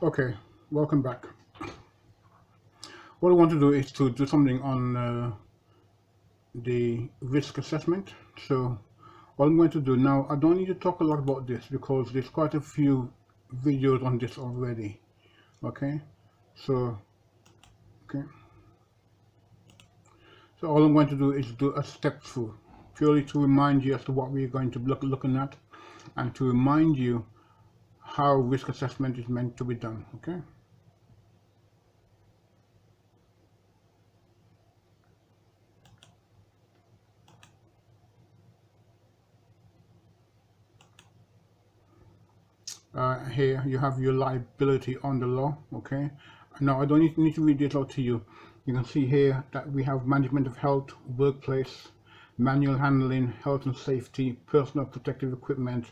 Okay, welcome back. What I want to do is to do something on the risk assessment. So what I'm going to do now, I don't need to talk a lot about this because there's quite a few videos on this already. Okay, so okay, so all I'm going to do is do a step through, purely to remind you as to what we're going to be looking at, and to remind you how risk assessment is meant to be done. Okay. Here you have your liability on the law. Okay, now I don't need to read this out to you. You can see here that we have management of health, workplace, manual handling, health and safety, personal protective equipment,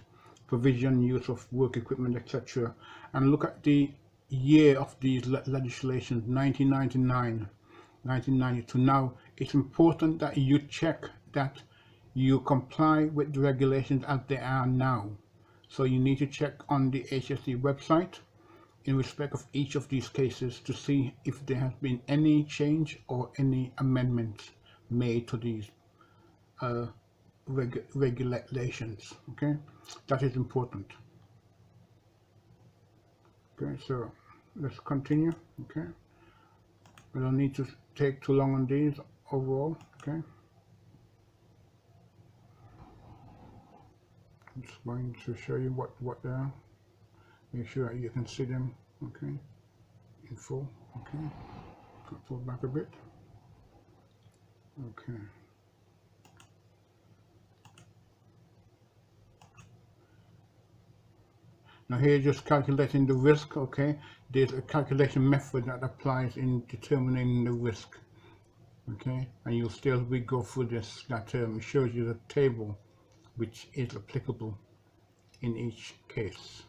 provision, use of work equipment, etc. And look at the year of these legislations, 1999, 1992. Now it's important that you check that you comply with the regulations as they are now. So you need to check on the HSE website in respect of each of these cases to see if there has been any change or any amendments made to these uh, regulations. Okay, that is important. Okay, so let's continue. Okay, we don't need to take too long on these overall. Okay, I'm just going to show you what they are. Make sure you can see them. Okay, in full. Okay, pull back a bit. Okay. Now here just calculating the risk, okay? There's a calculation method that applies in determining the risk, okay? And you'll still we go through that it shows you the table which is applicable in each case.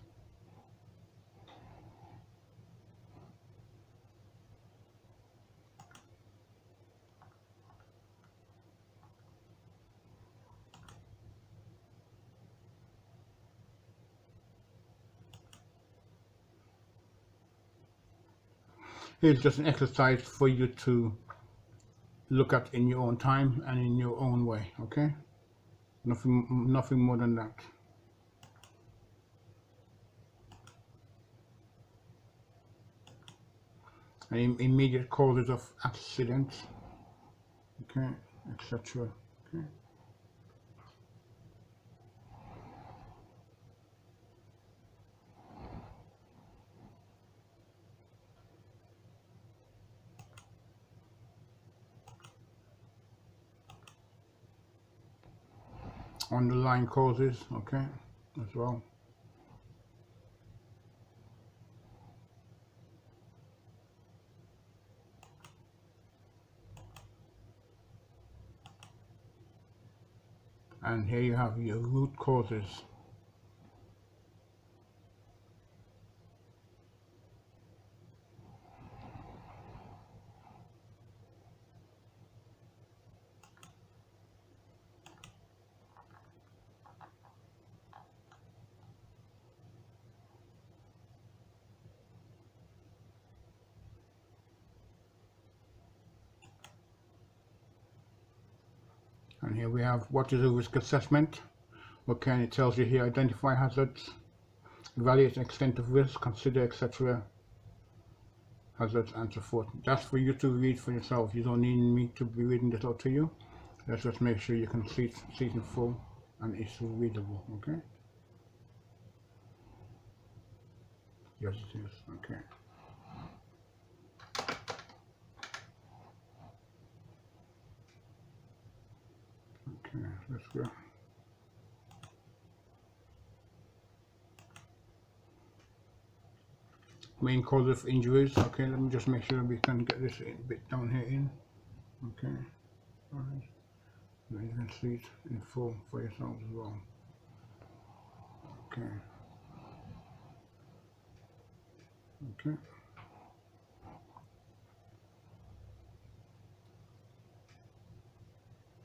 Here's just an exercise for you to look at in your own time and in your own way, okay? Nothing more than that. And immediate causes of accidents, okay, etc. Okay. Underlying causes, okay, as well. And here you have your root causes. And here we have what is a risk assessment. Okay, and it tells you here identify hazards, evaluate the extent of risk, consider etc. hazards and so forth. That's for you to read for yourself. You don't need me to be reading this out to you. Let's just make sure you can see it in full and it's readable. Okay. Yes, it is. Okay. Okay, let's go. Main cause of injuries. Okay, let me just make sure we can get this bit down here in. Okay. All right. Now you can see it in full for yourself as well. Okay. Okay.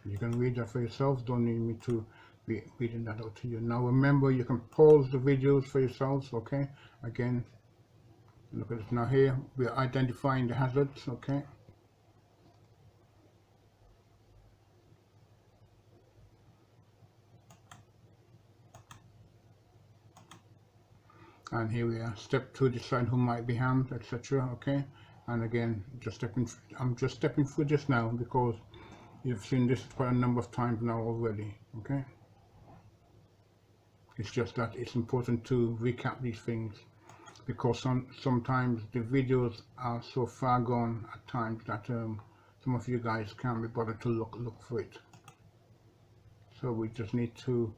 You can read that for yourself. Don't need me to be reading that out to you. Now remember, you can pause the videos for yourselves. Okay. Again, Look at it now. Here we are identifying the hazards. Okay, and here we are, step 2, decide who might be harmed, etc. Okay, and again, I'm just stepping through this now because you've seen this quite a number of times now already. Okay, it's just that it's important to recap these things because sometimes the videos are so far gone at times that some of you guys can't be bothered to look for it. So we just need to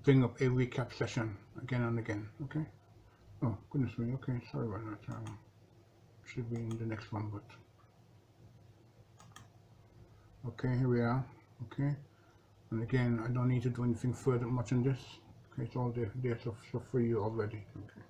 bring up a recap session again and again. Okay. Oh goodness me. Okay, sorry about that. Should be in the next one, but okay, here we are. Okay, and again, I don't need to do anything further much on this. Okay, it's all there so for you already. Okay.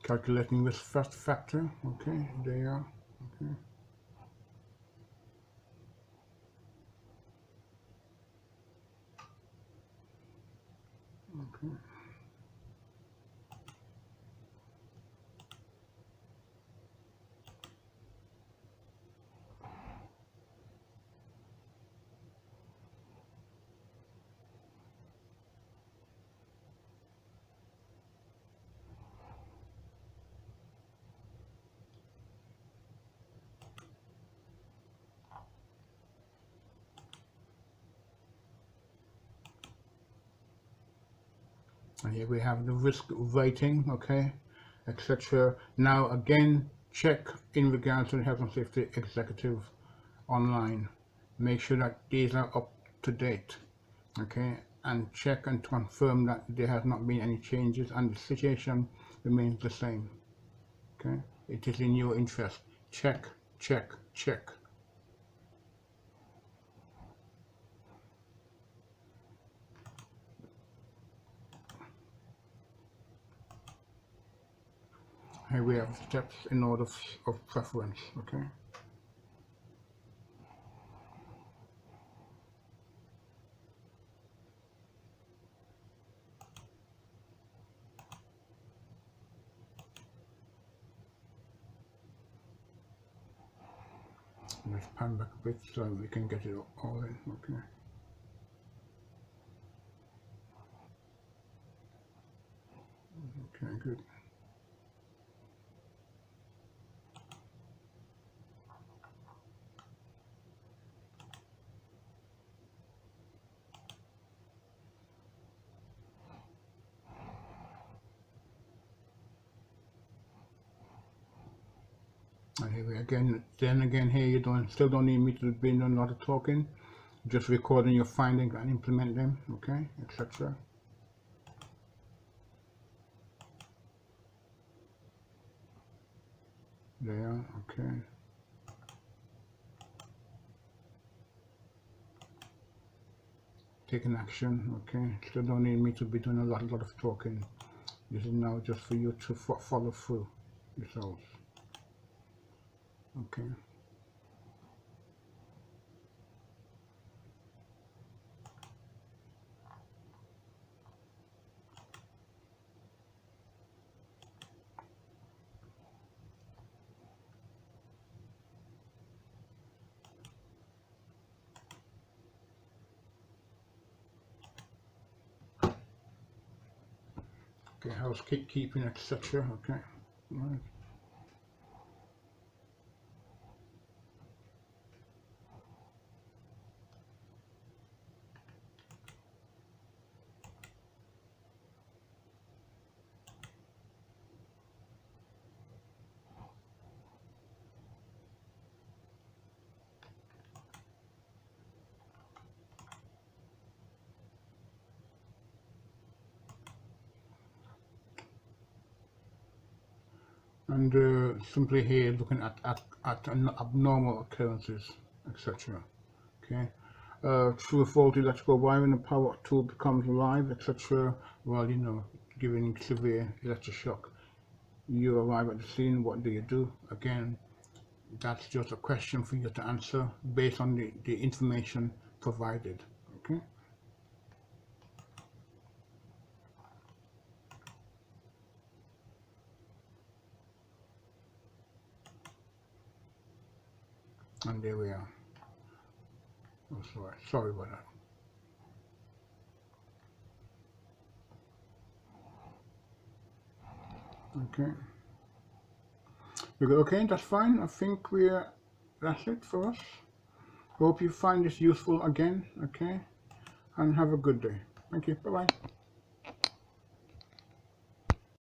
Calculating risk first factor. Okay, there. Okay. Okay. And here we have the risk rating, okay, etc. Now again, check in regards to the health and safety executive online. Make sure that these are up to date, okay, and check and confirm that there has not been any changes and the situation remains the same. Okay, it is in your interest. Check, check, check. Here we have steps in order of preference, okay. Let's pan back a bit so we can get it all in, okay. Okay, good. And here we again, then again here you still don't need me to be doing a lot of talking, just recording your findings and implement them, okay, etc. There, okay. Taking action, okay. Still don't need me to be doing a lot of talking. This is now just for you to follow through yourselves, okay. Okay, housekeeping, etc. Okay, right. and simply here looking at abnormal occurrences, etc. Okay. True or faulty, let's go by when the power tool becomes alive, etc. Well, you know, giving severe electroshock. You arrive at the scene, what do you do? Again, that's just a question for you to answer based on the information provided. Okay. And there we are. Oh, sorry about that. Okay. Okay, that's fine. I think that's it for us. Hope you find this useful again, okay? And have a good day. Thank you. Bye-bye.